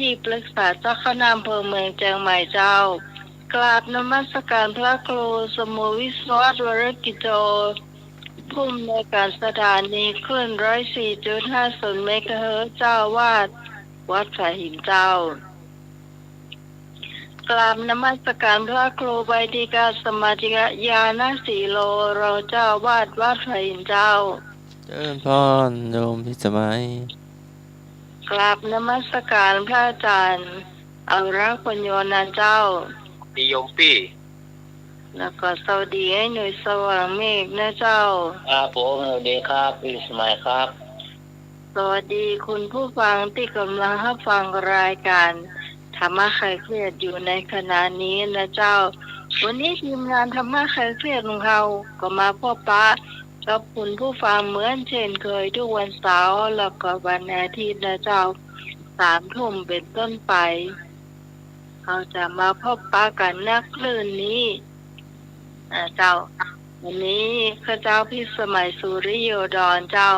ที่ปรึกษาเจ้าคณะอำเภอเมืองเชียงใหม่เจ้ากราบนมัสการพระครูสมุวิศวรวรกิจโจผู้อำนวยการสถานีคลื่น 104.50 เมกะเฮิรตซ์เจ้าวาดวัดสายหินเจ้ากราบนมัสการพระครูใบดิกาสมาธิญาณสีโลรองเจ้าวาดวัดสายหินเจ้าเจริญพรโยมพิสมัยกราบนมัสการพระอาจารย์อรักษ์ปัญโยนาเจ้านิยมปี้แล้วก็สวัสดีให้หน่วยสว่างเมฆนะเจ้าครับผมสวัสดีครับพี่สมัยครับสวัสดีคุณผู้ฟังที่กำลังรับฟังรายการธรรมะคลายเครียดอยู่ในขณะนี้นะเจ้าวันนี้ทีมงานธรรมะคลายเครียดของเราก็มาพบปะกับคุณผู้ฟังเหมือนเช่นเคยทุกวันเสาร์แล้วก็วันอาทิตย์นะเจ้า3 ทุ่มเป็นต้นไปเราจะมาพบปะกันนักคลื่นนี้เจ้าวันนี้ข้าเจ้าพิสมัยสุริโยดรเจ้า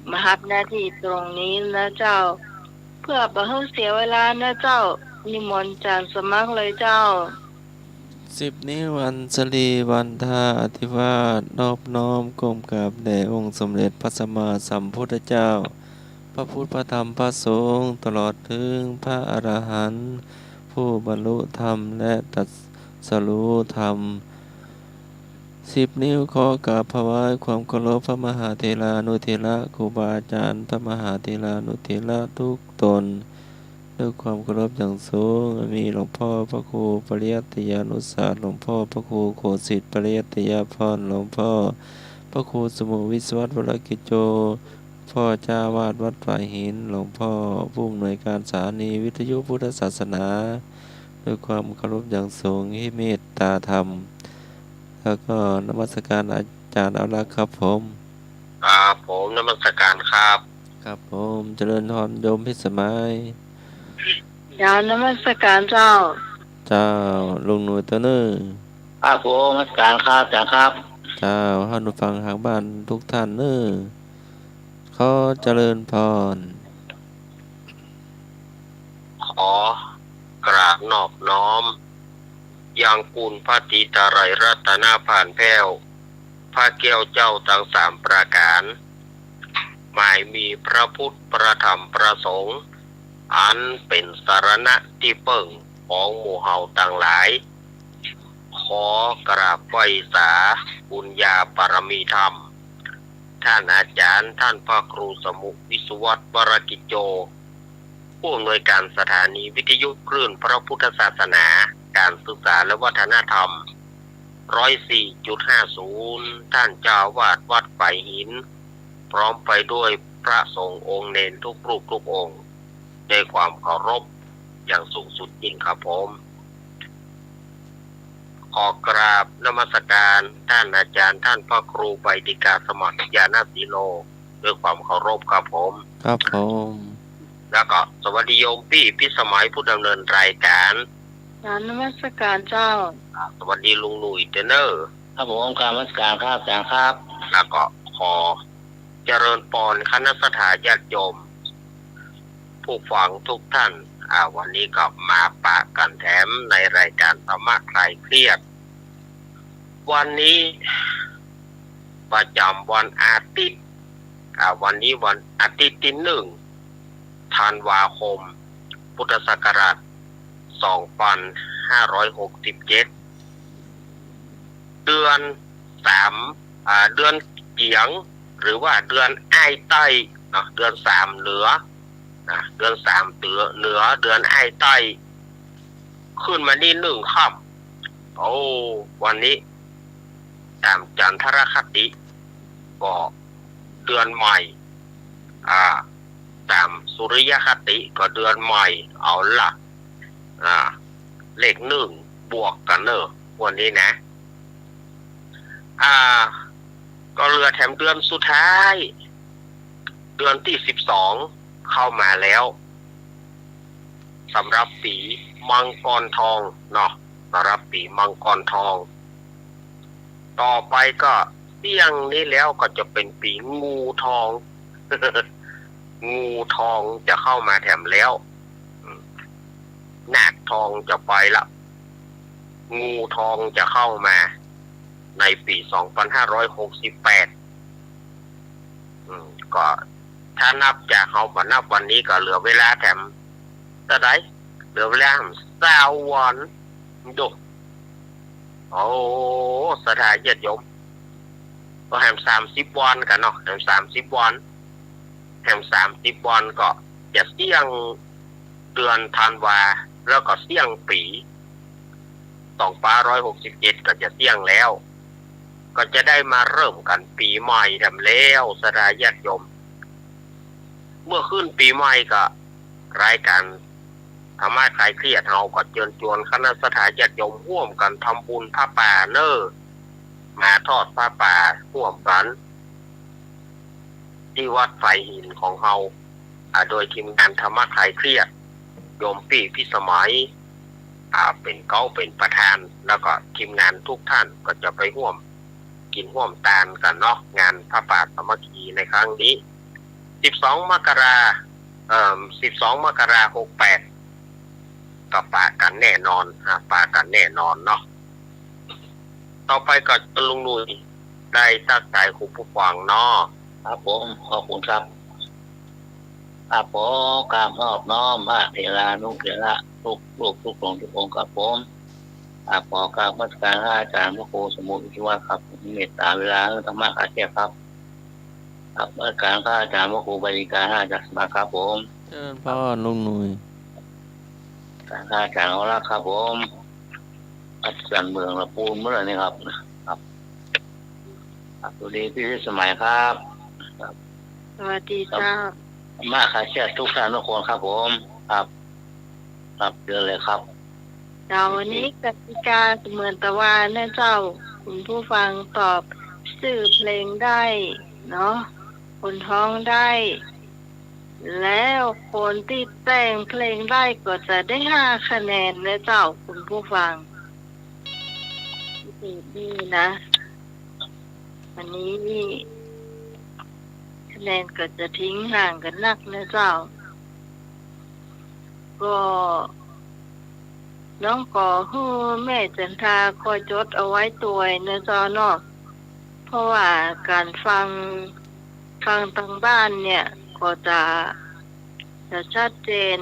มารับหน้าที่ตรงนี้นะเจ้าเพื่อบ่ให้เสียเวลานะเจ้านิมนต์จารย์สมัครเลยเจ้า10 นิ้วอัญชลีวันทาอธิวาสนอบน้อมก้มกราบแด่องค์สมเด็จพระสัมมาสัมพุทธเจ้าพระพุทธพระธรรมพระสงฆ์ตลอดถึงพระอรหันต์ผู้บรรลุธรรมและตรัสรู้ธรรม10 นิ้วขอกราบถวายความเคารพพระมหาเถรานุเถระครูบาอาจารย์พระมหาเถรานุเถระทุกตนด้วยความเคารพอย่างสูงมีหลวงพ่อพระครูปริยัติยานุศาสตร์หลวงพ่อพระครูโคสิทธิ์ปริยัติยาพรหลวงพ่อพระครูสมุวิศวรวรกิจโจพ่อเจ้าวาดวัดฝ่ายหินหลวงพ่อผู้อำนวยการสถานีวิทยุพุทธศาสนาด้วยความเคารพอย่างสูงที่เมตตาธรรมแล้วก็นมัสการอาจารย์เอาละครับผมนมัสการครับครับผมเจริญพรโยมพิสมัยนมัสการเจ้าลุงหนุ่ยตัวเนื้อผมนมัสการครับอาจารย์ครับท่านผู้ฟังทางบ้านทุกท่านเนื้อขอเจริญพรขอกราบนอบน้อมยังคุณพระติตรัยรัตนาผ่านแผ้วพระแก้วเจ้าทั้ง3ประการหมายมีพระพุทธพระธรรมพระสงฆ์อันเป็นสรณะที่เปิ่งของหมู่เฮาต่างหลายขอกราบไหว้สาบุญญาบารมีธรรมท่านอาจารย์ท่านพระครูสมุวิศวรวรกิจโจผู้อำนวยการสถานีวิทยุคลื่นพระพุทธศาสนาการศึกษาและวัฒนธรรม 104.50 ท่านเจ้าวาดวัดฝ่ายหินพร้อมไปด้วยพระสงฆ์องค์เณรทุกรูปทุกองค์ด้วยความเคารพอย่างสูงสุดยิ่งครับผมขอกราบนมัสการท่านอาจารย์ท่านพระครูใบดิกาสมัครญาณสีโลด้วยความเคารพครับผมครับผมแล้วก็สวัสดีโยมพี่พิสมัยผู้ดำเนินรายการนมัสการเจ้าสวัสดีลุงหนุ่ยเทเนอร์ครับผมกราบนมัสการครับอาจารย์ครับแล้วก็ขอเจริญพรคณะสัตยาญาติโยมผู้ฟังทุกท่านวันนี้ก็มาปะกันแถมในรายการธรรมะคลายเครียดวันนี้ประจำวันอาทิตย์วันนี้วันอาทิตย์ที่1 ธันวาคมพุทธศักราช2567เดือน3เดือนเกียงหรือว่าเดือนอ้ายใต้เนาะเดือน3เหนือเดือน3เหนือเดือนอ้ายใต้ขึ้นมานี่1ค่ำวันนี้ตามจันทรคติก็เดือนใหม่ตามสุริยคติก็เดือนใหม่เอาล่ะเลข1บวกกันเนอะวันนี้นะก็เหลือแถมเดือนสุดท้ายเดือนที่12เข้ามาแล้วสำหรับปีมังกรทองเนาะสำหรับปีมังกรทองต่อไปก็เที่ยงนี้แล้วก็จะเป็นปีงูทอง งูทองจะเข้ามาแถมแล้ว ทองจะไปละงูทองจะเข้ามาในปี 2568ก็ถ้านับจากเขามานับวันนี้ก็เหลือเวลาแถมเท่าไหร่เหลือเวลา20 วันดูโอ้สถานญาติโยมก็แฮม30 วันกันเนาะแฮม30 วันแฮม30 วันก็จะเสี่ยงเดือนธันวาแล้วก็เสี่ยงปี2567ก็จะเสี่ยงแล้วก็จะได้มาเริ่มกันปีใหม่ทำแล้วสถานญาติโยมเมื่อขึ้นปีใหม่ก็รายการธรรมะคลายเครียดเฮาก็เชิญชวนคณะสถานญาติโยมร่วมกันทำบุญผ้าป่าเน้อมาทอดผ้าป่าร่วมกันที่วัดไฟหินของเฮาโดยทีมงานธรรมะคลายเครียดโยมปี่พิสมัยเป็นเป็นประธานแล้วก็ทีมงานทุกท่านก็จะไปร่วมกินร่วมทานกันเนาะงานผ้าป่าสามัคคีในครั้งนี้12 มกราคม 68ก็ป่ากันแน่นอนป่ากันแน่นอนเนาะต่อไปก็ลุงนุ้ยได้ทักทายคุณผู้ฟังเนาะครับผมขอบคุณครับครับผมกราบนอบน้อมพระเถรานุเถระทุกลูกทุกหลวงทุกองค์ครับผมขอกราบนมัสการพระอาจารย์พระครูสมุทรวิวัฒน์ครับเมตตาเวลาธรรมะอาเซียครับครับนมัสการพระอาจารย์พระครูบริการพระอาจารย์สมาครับผมเชิญพ่อลุงหนุ่ยการพระอาจารย์เอาละครับผมอาจารย์เมืองละปูนเมื่อไหร่นี่ครับครับสวัสดีพี่สมัยครับสวัสดีจ้ามาคาเชียทุกท่านทุกคนครับผมครับเดินเลยครับวันนี้กติกาเหมือนตะวันนะเจ้าคุณผู้ฟังตอบชื่อเพลงได้เนาะคนท้องได้แล้วคนที่แต่งเพลงได้ก็จะได้5 คะแนนนะเจ้าคุณผู้ฟังนี่นะวันนี้คะแนนก็จะทิ้งห่างกันนักนะเจ้าก็น้องขอให้แม่จันทาคอยจดเอาไว้ตัวนะเจ้าเนาะเพราะว่าการฟังทางบ้านเนี่ยก็จะชัดเจน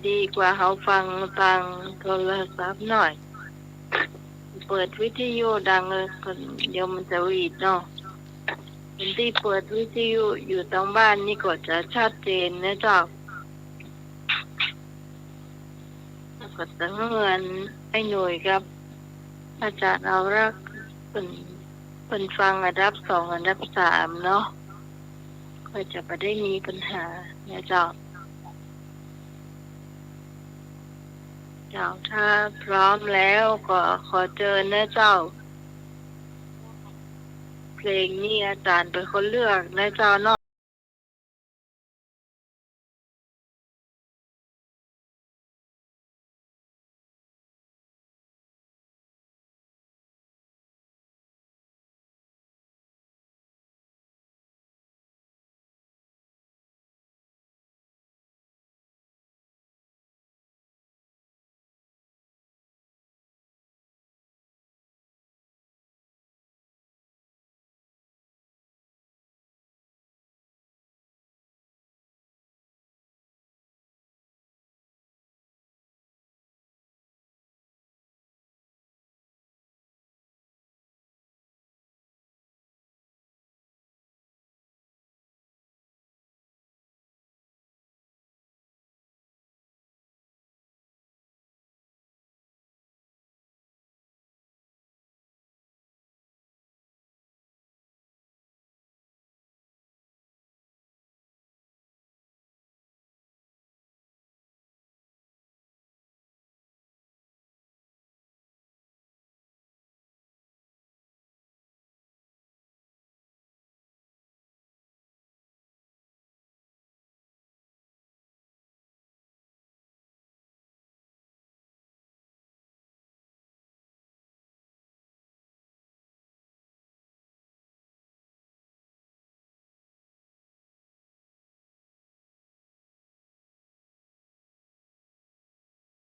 ดีกว่าเขาฟังทางโทรศัพท์หน่อยเปิดวิทยุดังเลยเดี๋ยวมันจะวีดเนาะคนที่เปิดวิทยุอยู่ทางบ้านนี่ก็จะชัดเจนนะเจ้าก็จะเงินไอ้หน่วยครับอาจารย์เอารักเป็นฟังอันดับ2อันดับ3เนาะก็จะไม่ได้มีปัญหานะเจ้าถ้าพร้อมแล้วก็ขอเชิญนะเจ้าเพลงนี้อาจารย์เป็นคนเลือกนะเจ้าเนาะ